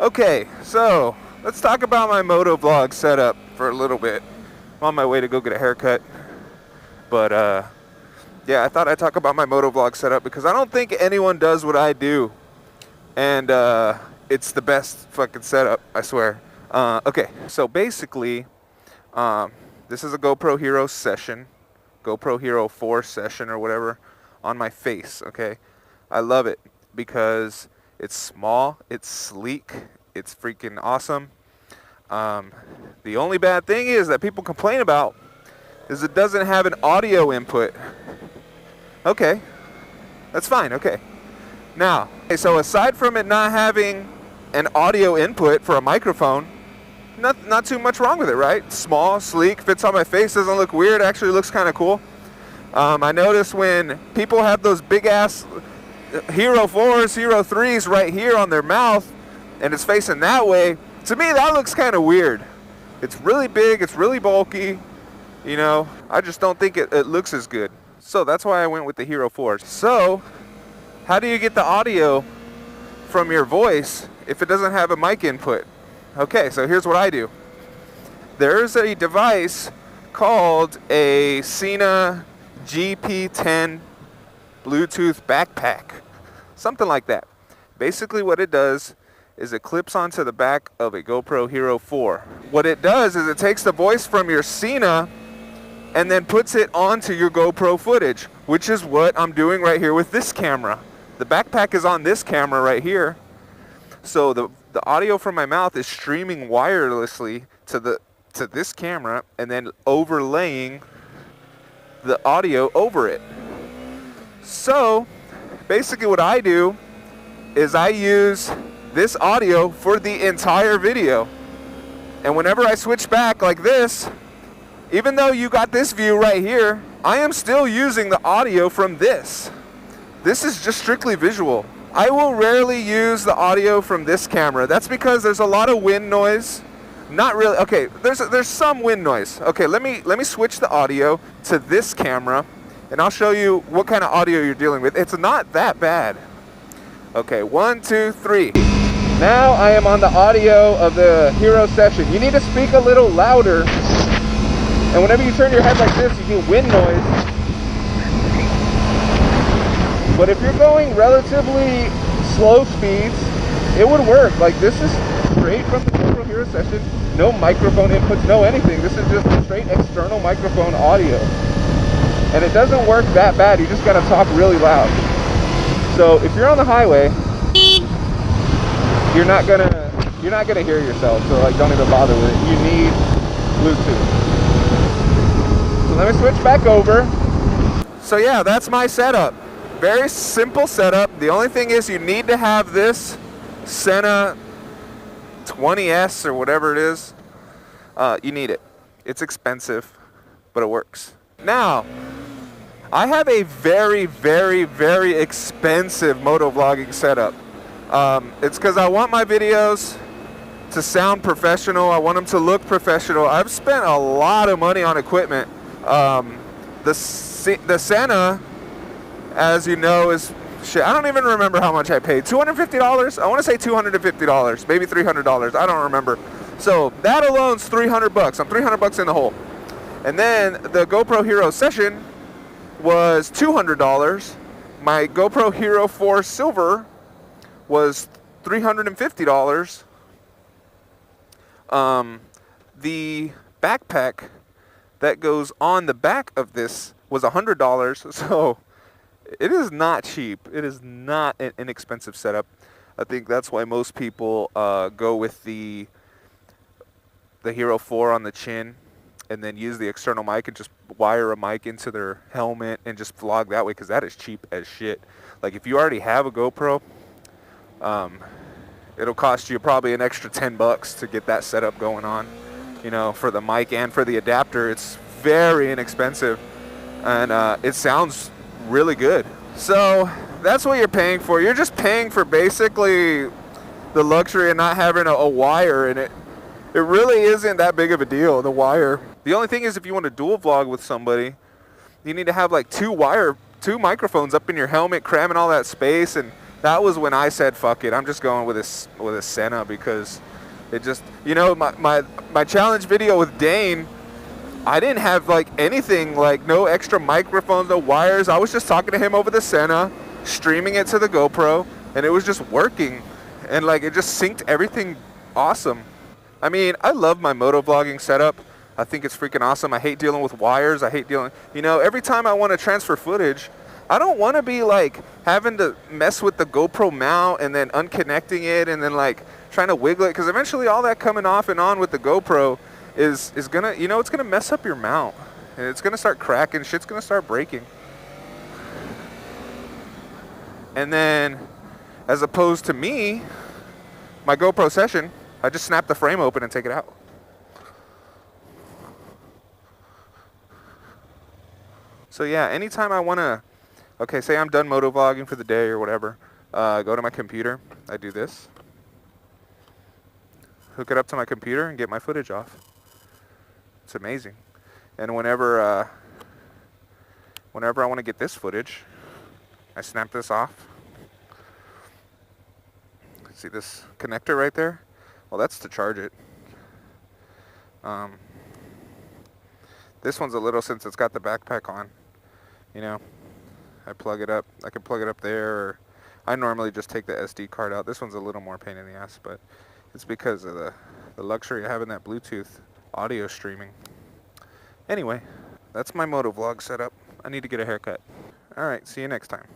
Okay, so let's talk about my Motovlog setup for a little bit. I'm on my way to go get a haircut, but yeah, I thought I'd talk about my Motovlog setup because I don't think anyone does what I do, and it's the best fucking setup, I swear. Okay, so basically, this is a GoPro Hero session, GoPro Hero 4 session or whatever, on my face, okay? I love it because it's small, it's sleek, it's freaking awesome. The only bad thing is that people complain about is it doesn't have an audio input. Okay, that's fine, okay. Now, so aside from it not having an audio input for a microphone, not too much wrong with it, right? Small, sleek, fits on my face, doesn't look weird, actually looks kind of cool. I notice when people have those big ass Hero 4s, Hero 3s right here on their mouth, and it's facing that way, to me that looks kind of weird. It's really big, it's really bulky, you know, I just don't think it looks as good. So that's why I went with the Hero 4s. So, how do you get the audio from your voice if it doesn't have a mic input? Okay, so here's what I do. There's a device called a Sena GP10 Bluetooth backpack, something like that. Basically what it does is it clips onto the back of a GoPro Hero 4. What it does is it takes the voice from your Sena and then puts it onto your GoPro footage, which is what I'm doing right here with this camera. The backpack is on this camera right here, so the audio from my mouth is streaming wirelessly to this camera and then overlaying the audio over it. So basically what I do is I use this audio for the entire video, and whenever I switch back like this, even though you got this view right here, I am still using the audio from this. This is just strictly visual. I will rarely use the audio from this camera. That's because there's a lot of wind noise. Not really. Okay, there's some wind noise. Okay, let me switch the audio to this camera, and I'll show you what kind of audio you're dealing with. It's not that bad. Okay, 1, 2, 3. Now I am on the audio of the Hero session. You need to speak a little louder, and whenever you turn your head like this, you get wind noise. But if you're going relatively slow speeds, it would work. Like, this is straight from the GoPro Hero session. No microphone inputs, no anything. This is just straight external microphone audio. And it doesn't work that bad. You just gotta talk really loud. So if you're on the highway, you're not gonna hear yourself. So like, don't even bother with it. You need Bluetooth. So let me switch back over. So yeah, that's my setup. Very simple setup. The only thing is you need to have this Sena 20S or whatever it is. You need it. It's expensive, but it works. Now, I have a very, very, very expensive motovlogging setup. It's because I want my videos to sound professional. I want them to look professional. I've spent a lot of money on equipment. The Sena, as you know, is shit. I don't even remember how much I paid. $250? I want to say $250, maybe $300. I don't remember. So that alone's $300. I'm $300 in the hole. And then the GoPro Hero session was $200. My GoPro Hero 4 Silver was $350. The backpack that goes on the back of this was $100. So it is not cheap. It is not an inexpensive setup. I think that's why most people go with the Hero 4 on the chin and then use the external mic and just wire a mic into their helmet and just vlog that way, because that is cheap as shit. Like, if you already have a GoPro, it'll cost you probably an extra $10 to get that setup going on. You know, for the mic and for the adapter, it's very inexpensive, and it sounds really good. So that's what you're paying for. You're just paying for basically the luxury of not having a wire in it. It really isn't that big of a deal, the wire. The only thing is, if you want to dual vlog with somebody, you need to have like two microphones up in your helmet, cramming all that space, and That was when I said, fuck it, I'm just going with a Senna, because it just, you know, my challenge video with Dane, I didn't have like anything, like no extra microphones, no wires. I was just talking to him over the Senna, streaming it to the GoPro, and it was just working. And like it just synced everything awesome. I mean, I love my motovlogging setup. I think it's freaking awesome. I hate dealing with wires. I hate dealing, you know, every time I want to transfer footage, I don't want to be like having to mess with the GoPro mount and then unconnecting it and then like trying to wiggle it, because eventually all that coming off and on with the GoPro is gonna, you know, it's gonna mess up your mount and it's gonna start cracking, shit's gonna start breaking. And then, as opposed to me, my GoPro session, I just snap the frame open and take it out. So yeah, anytime I wanna, okay, say I'm done motovlogging for the day or whatever, go to my computer, I do this, hook it up to my computer and get my footage off. It's amazing. And whenever I want to get this footage, I snap this off. See this connector right there? Well, that's to charge it. This one's a little, since it's got the backpack on, you know, I plug it up. I can plug it up there, or I normally just take the SD card out. This one's a little more pain in the ass, but it's because of the luxury of having that Bluetooth audio streaming. Anyway, that's my motovlog setup. I need to get a haircut. All right, see you next time.